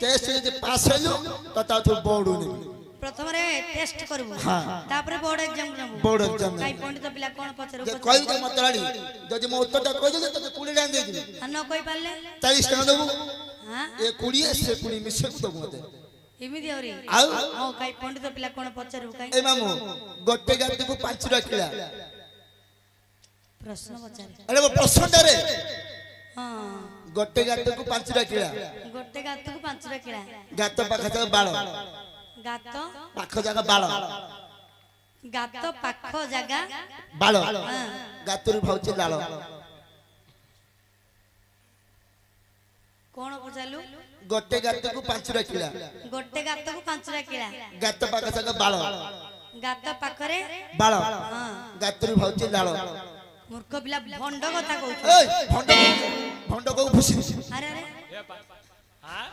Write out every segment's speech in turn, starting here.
Test जे पास हेलु तो ता तो बोर्ड ने प्रथम रे टेस्ट करबो तापर बोर्ड एग्जाम करबो बोर्ड एग्जाम काई पंडित पिला कोन पचर जे कोइ जे मतलाडी जदि मो उत्तर ता कोइ दे तो 20 टाइम दे दिबी न कोइ पाले 40 टाइम देबू हां ए 20 से 20 मिसे को दबू मते इमिदी औरी आउ हां काई पंडित पिला कोन पचर काई ए मामू गोटे गाते को 5 रखिला प्रश्न पचारे अरे वो प्रश्न रे हां गोटे गाते को 5 रखिला गोटे गात को 5 रखिला गात पाखा जा बाळ गात पाखो जागा बाळ गात पाखो जागा बाळ गातुर भाउची लाळ कोन पचालु गोटे गाते को 5 रखिला गोटे गात को 5 रखिला गात पाखा जागा बाळ गात पाखरे बाळ हां गातुर भाउची लाळ मूर्ख पिला भंड कथा कहू ए भंड को खुशी अरे अरे हां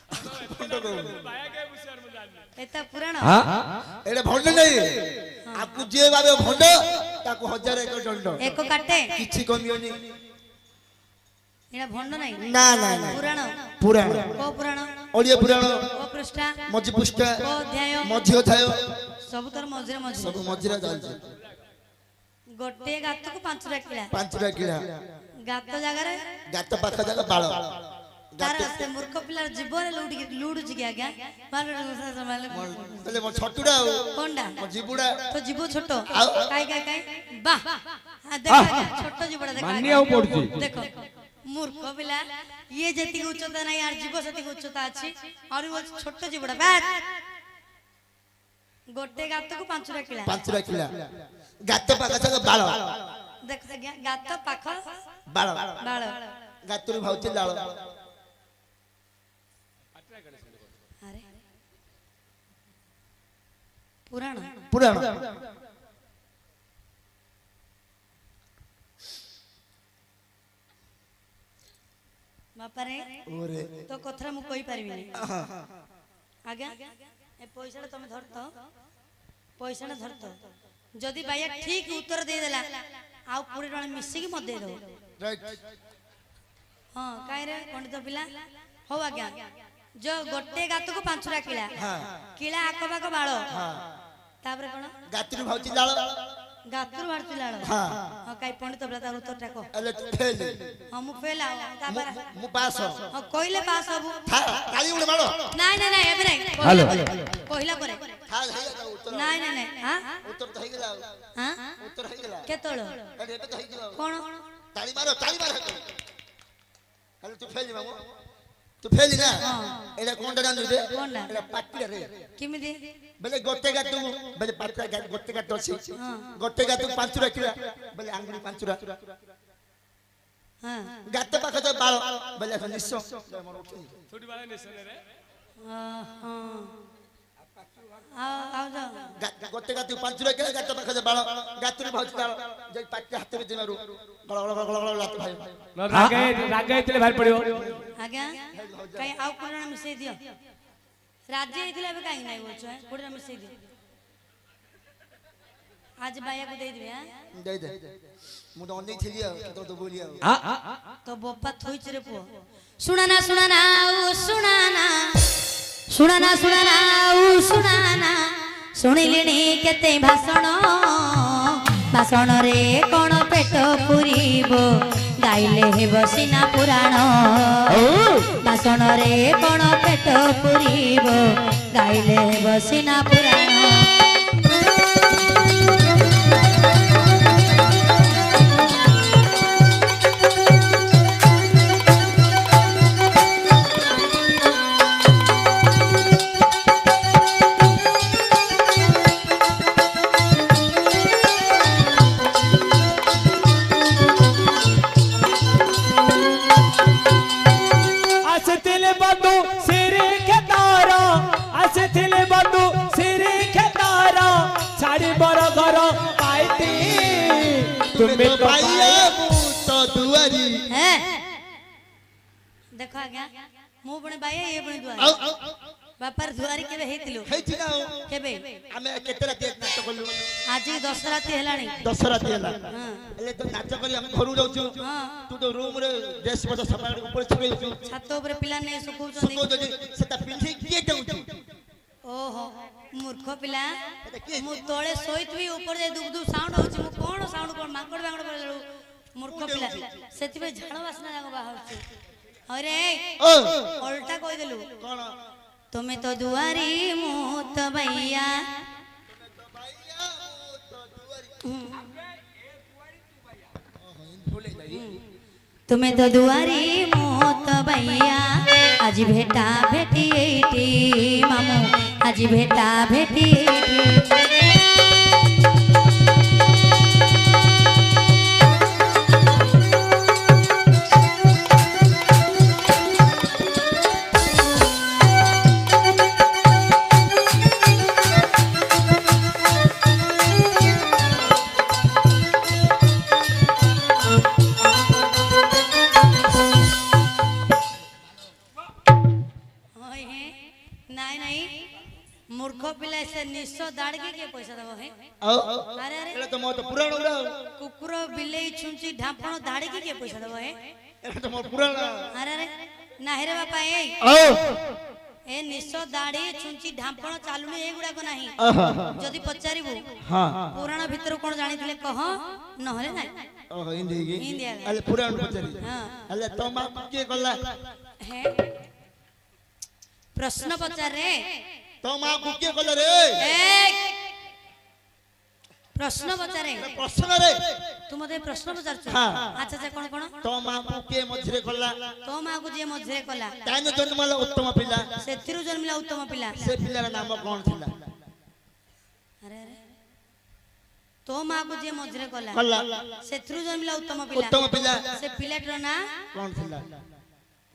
भंड को बाया के बुसर में जान एता पुराण एडे भंड नहीं आपको जे बाबे भंड ताको 1000 एक दंड एको काटे किछि कमियोनी एडा भंड नहीं ना ना ना पुराण पुराण को पुराण ओडिया पुराण को पृष्ठा मझी पुष्टा को अध्याय मझी अध्याय सब तर मझरे मझरे सब मझिरा जाल गोटे गात को 5 रखिला 5 रखिला गात जागा रे गात पाखा जागा बाळ तारा से मूर्ख पिला जीवन लूडू जी गया माल तले मो छटुडा कोंडा मो जीबुडा तो जीवो छोटो आउ। काई काई काई वाह हां देखा छोटो जीवड़ा देखा मानियाउ पड़ुची देखो मूर्ख पिला ये जेती उच्चता नहीं यार जीव सेती उच्चता अछि और वो छोटो जीवड़ा बात गोटे गात को 5 रखिला 5 रखिला गात पाखा जागा बाळ देख गात पाख बाळ बाळ गातुर भाउची लाळ अरे पुराण पुराण बापा रे ओरे तो कथरा मु कहि परबिनी आगे ए पैसा तुम धरतो पैसा न धरतो जदि बाया ठीक उत्तर दे देला आउ पूरे जण मिसी के मत दे दो राइट हां काई रे पंडित पिला हो आज्ञा जो गोटे गात को 5 रखिला हां किला आकबाक बाळ हां तापर कोन गातुर भाउची लाळ गातुर भारती लाळ हां हां काई पंडित पिला तार उत्तर टाको अले फेल हां मु फेल आ तापर मु पास हां कोइले पास हबु था ताली उडे मारो नहीं नहीं नहीं एबे नहीं हेलो पहिला परे था हेगा उत्तर नहीं नहीं नहीं हां उत्तर तो हेगला हां उत्तर हेगला केतळ अरे एबे तो हेगला कोन ताली मारो हेलो तू फेल मामू तू फेल ना एला कोंडा जान दे कोंडा एला पाटी रे किमिदि बेले गोटे गातु बेले पाटा गोटे गातु अछि गोटे गातु 5 रखिला बेले आंगुली 5 रा हां गात पाखा तो बाळ बेले निश्चय छोटी वाला नेशन रे हां आओ जा गोटे गातु 5 रखिला गात पाखा तो बाळ गातुर भाउची लाळ जे पाटी हाथ में दिमारू गळ गळ गळ गळ लात भाई न रागे इतले भारी पड़ियो आज्ञा काई आउ कोन मिसै दियो राज्य इतले बे काई नाही बोलछो कोन मिसै दियो आज बाया को दे दिबे हां दे दे मु तो ओने थिलिया तो बोलिया तो बोपा थोइच रे पो सुनाना सुनाना ओ सुनाना सुनाना सुनाना ओ सुनाना सुनिलिनी केते भाषण भाषण रे कोन पेट पुरीबो गाइले हेबो सिना पुराण भाषण रे कोन पेट पुरीबो गाइले हेबो सिना पुराण तुम्हें पाइया तो दुआरी है देखो आज्ञा मु बणे बाया ये बणे दुआरी बापार दुआरी केबे हेतिलो ହେଇଛି ନା ଆଉ केबे ଆମେ କେତେ ରାତି ନାଚ କଲୁ आज 10 राती हेलाणी 10 ରାତି ହେଲା हां ହେଲେ ତ ନାଚ କରି ଆମେ ଘରୁ ଯାଉଛୁ हां ତୁ ତ ରୁମ ରେ ଡ୍ରେସ ପତ୍ର ସଫା କରି ଉପରେ ଛାଡିଛୁ छातो ऊपर पिला ने सुकुचंदी ସୁଖ ଯଦି ସେଟା ପିନ୍ଧି କିଏ ଯାଉଛି ओहो मूर्ख पिला ଏଟା କିଏ मु तळे सोइतबी ऊपर जे दुब दुब साउंड होची मु कोन साउंड कोन मांगड़ बांगड़ बोललु मूर्ख पिला सेति पे झाड़ वासना जागो बाहरची अरे ओ उल्टा कहि देलु କଣ तुम्हें तो दुआरी मु तो भैया तुम्हें तो दुआरी मु तो भैया आज भेटा भेटी एटी मामू आज भेटा भेटी एटी होय हे नाही नाही मूर्ख पिला से निश्चय दाड़ के पैसा दबो हे ଆଉ अरे अरे ଏଟା ତ ମୋ ତ ପୁରାଣ ଉଡା कुकुर बिलेई छुंची ढापण दाड़ के पैसा दबो हे ଏଟା ତ ମୋ ପୁରାଣ अरे अरे नाही रे बापा ए ଆଉ ए निश्चय दाढ़ी छुंची ढापण चालुनी एगुडा को नाही जदी पचारिबु ହଁ पुराण भीतर कोन जानिथिले कह नहले नाही ଓହୋ ଇଣ୍ଡି ଇଣ୍ଡି ଆଗେ। ହେଲେ ପୁରାଣ ପଚାରି हां ହେଲେ ତୋ ମା କିଏ କଲା हे प्रश्न पचार रे ତୋ ମା କୁ କିଏ କଲା ରେ ए प्रश्न पचारे ପ୍ରଶ୍ନ ରେ तू मते प्रश्न पचारछु हाँ। अच्छा अच्छा कोन कोन ତୋ ମା କୁ କିଏ ମଝିରେ କଲା तो मां को जे मझे कला ତାଇନ ଜନ୍ମ ହେଲା ଉତ୍ତମ ପିଲା सेतिरु जन्मला उत्तम पिला ସେ ପିଲାର ନାମ କଣ ଥିଲା अरे अरे तो मां को जे मझे कला କଲା सेतिरु जन्मला उत्तम पिला ଉତ୍ତମ ପିଲା से पिलाटर ना କଣ ଥିଲା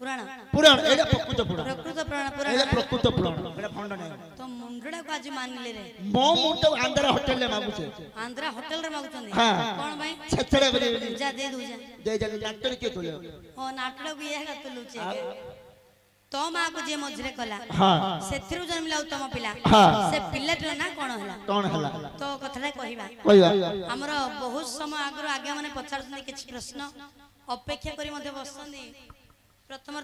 पुराण ପୁରାଣ ଏଇଟା ପ୍ରକୃତ ପୁରାଣ प्रकृत पुराण पुराण ଏଇଟା ପ୍ରକୃତ ପୁରାଣ ଏଇଟା ଭଣ୍ଡ ନାହିଁ तो मुंडड़ा को आज मानले रे ମୋ ମୁଣ୍ଡ ଆନ୍ଧାର ହୋଟେଲ ରେ ମାଗୁଛେ आंध्रा होटल रे मागुचंदी हाँ। कोन भाई ଛେଛଡା କରି जा दे दू जा ଦେଇ ଜାଣି ଡାକ୍ତର କିଏ ତୋଲେ ओ नाटड़ को ये का तुलुचे तो मां को जे मझे कला ହଁ सेतिरु जन्मला उत्तम पिला हाँ। से पिलाटर ना कोन होला କଣ ହେଲା तो कथरा कहिबा କହିବା हमर बहुत समय आगरो आगे माने पछाडछन किछि प्रश्न अपेक्षा करी मध्ये बसछन प्रथम